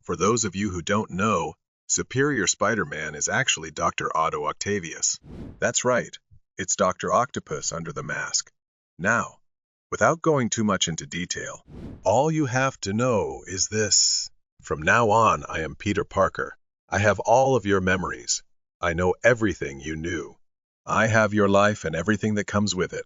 For those of you who don't know, Superior Spider-Man is actually Dr. Otto Octavius. That's right, it's Dr. Octopus under the mask. Now, without going too much into detail, all you have to know is this. From now on, I am Peter Parker. I have all of your memories. I know everything you knew. I have your life and everything that comes with it.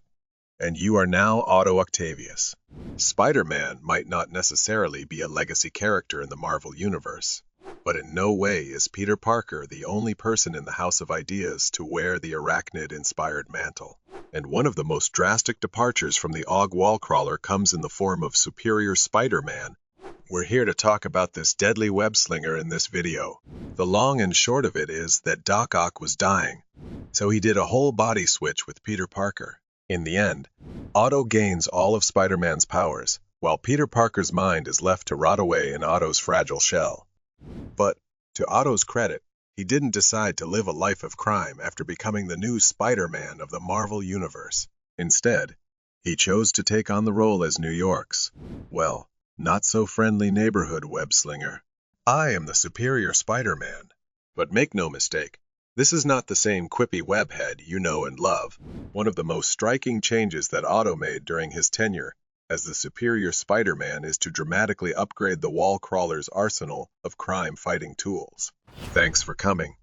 And you are now Otto Octavius. Spider-Man might not necessarily be a legacy character in the Marvel Universe, but in no way is Peter Parker the only person in the House of Ideas to wear the arachnid-inspired mantle. And one of the most drastic departures from the Og Wallcrawler comes in the form of Superior Spider-Man. We're here to talk about this deadly web-slinger in this video. The long and short of it is that Doc Ock was dying, so he did a whole body switch with Peter Parker. In the end, Otto gains all of Spider-Man's powers, while Peter Parker's mind is left to rot away in Otto's fragile shell. But, to Otto's credit, he didn't decide to live a life of crime after becoming the new Spider-Man of the Marvel Universe. Instead, he chose to take on the role as New York's, well, not-so-friendly neighborhood web-slinger. I am the Superior Spider-Man. But make no mistake, this is not the same quippy webhead you know and love. One of the most striking changes that Otto made during his tenure as the Superior Spider-Man is to dramatically upgrade the Wallcrawler's arsenal of crime-fighting tools. Thanks for coming.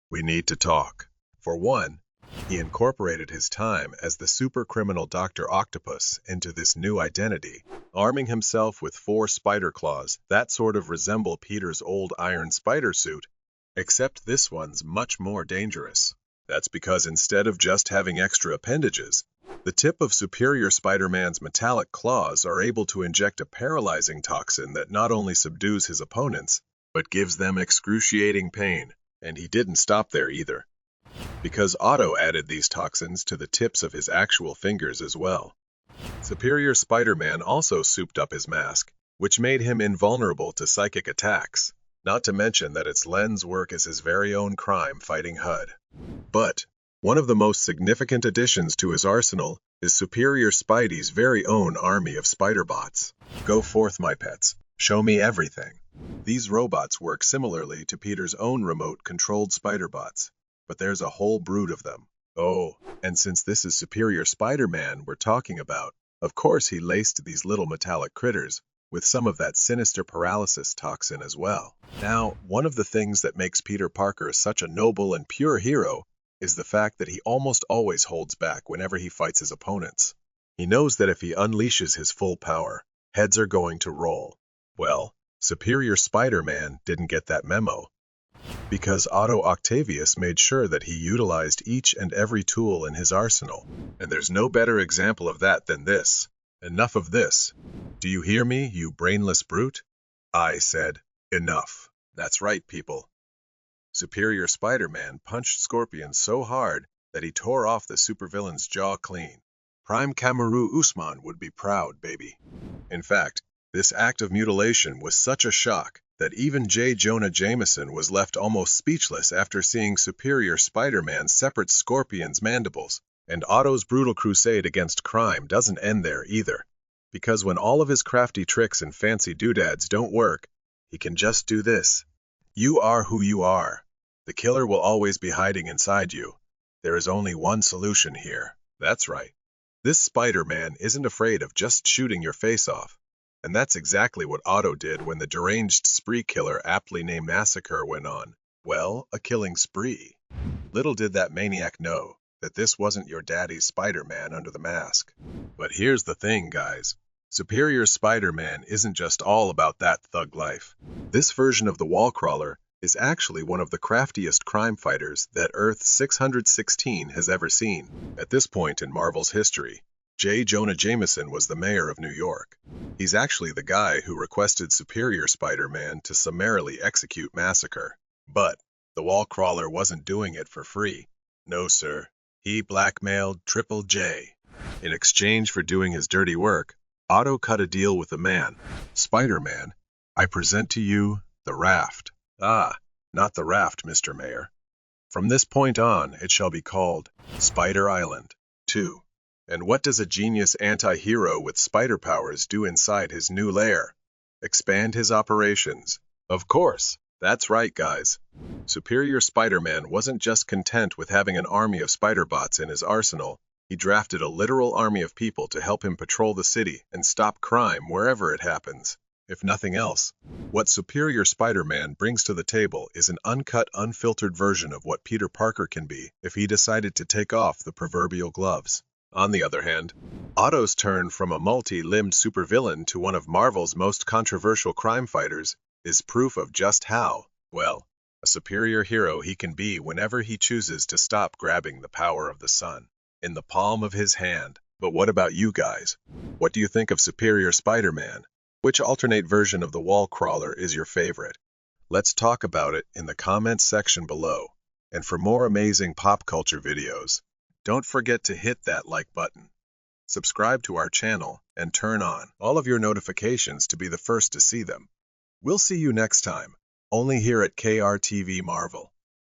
We need to talk. For one, he incorporated his time as the super-criminal Dr. Octopus into this new identity, arming himself with 4 spider claws that sort of resemble Peter's old iron spider suit, except this one's much more dangerous. That's because instead of just having extra appendages, the tip of Superior Spider-Man's metallic claws are able to inject a paralyzing toxin that not only subdues his opponents, but gives them excruciating pain. And he didn't stop there either, because Otto added these toxins to the tips of his actual fingers as well. Superior Spider-Man also souped up his mask, which made him invulnerable to psychic attacks. Not to mention that its lens work as his very own crime-fighting HUD. But one of the most significant additions to his arsenal is Superior Spidey's very own army of Spider-Bots. Go forth, my pets. Show me everything. These robots work similarly to Peter's own remote-controlled Spider-Bots, but there's a whole brood of them. Oh, and since this is Superior Spider-Man we're talking about, of course he laced these little metallic critters with some of that sinister paralysis toxin as well. Now, one of the things that makes Peter Parker such a noble and pure hero is the fact that he almost always holds back whenever he fights his opponents. He knows that if he unleashes his full power, heads are going to roll. Well, Superior Spider-Man didn't get that memo, because Otto Octavius made sure that he utilized each and every tool in his arsenal. And there's no better example of that than this. Enough of this. Do you hear me, you brainless brute? I said, enough. That's right, people. Superior Spider-Man punched Scorpion so hard that he tore off the supervillain's jaw clean. Prime Kamaru Usman would be proud, baby. In fact, this act of mutilation was such a shock that even J. Jonah Jameson was left almost speechless after seeing Superior Spider-Man separate Scorpion's mandibles. And Otto's brutal crusade against crime doesn't end there either, because when all of his crafty tricks and fancy doodads don't work, he can just do this. You are who you are. The killer will always be hiding inside you. There is only one solution here. That's right. This Spider-Man isn't afraid of just shooting your face off. And that's exactly what Otto did when the deranged spree killer aptly named Massacre went on. Well, a killing spree. Little did that maniac know that this wasn't your daddy's Spider-Man under the mask. But here's the thing, guys. Superior Spider-Man isn't just all about that thug life. This version of the Wallcrawler is actually one of the craftiest crime fighters that Earth 616 has ever seen. At this point in Marvel's history, J. Jonah Jameson was the mayor of New York. He's actually the guy who requested Superior Spider-Man to summarily execute Massacre. But the Wallcrawler wasn't doing it for free. No, sir. He blackmailed Triple J. In exchange for doing his dirty work, Otto cut a deal with the man. Spider-Man, I present to you the raft. Ah, not the raft, Mr. Mayor. From this point on, it shall be called Spider Island 2. And what does a genius anti-hero with spider powers do inside his new lair? Expand his operations, Of course. That's right, guys. Superior Spider-Man wasn't just content with having an army of spider bots in his arsenal. He drafted a literal army of people to help him patrol the city and stop crime wherever it happens. If nothing else, what Superior Spider-Man brings to the table is an uncut, unfiltered version of what Peter Parker can be if he decided to take off the proverbial gloves. On the other hand, Otto's turn from a multi-limbed supervillain to one of Marvel's most controversial crime fighters is proof of just how, well, a superior hero he can be whenever he chooses to stop grabbing the power of the sun in the palm of his hand. But what about you guys? What do you think of Superior Spider-Man? Which alternate version of the wall crawler is your favorite? Let's talk about it in the comments section below. And for more amazing pop culture videos, don't forget to hit that like button, subscribe to our channel, and turn on all of your notifications to be the first to see them. We'll see you next time, only here at KRTV Marvel.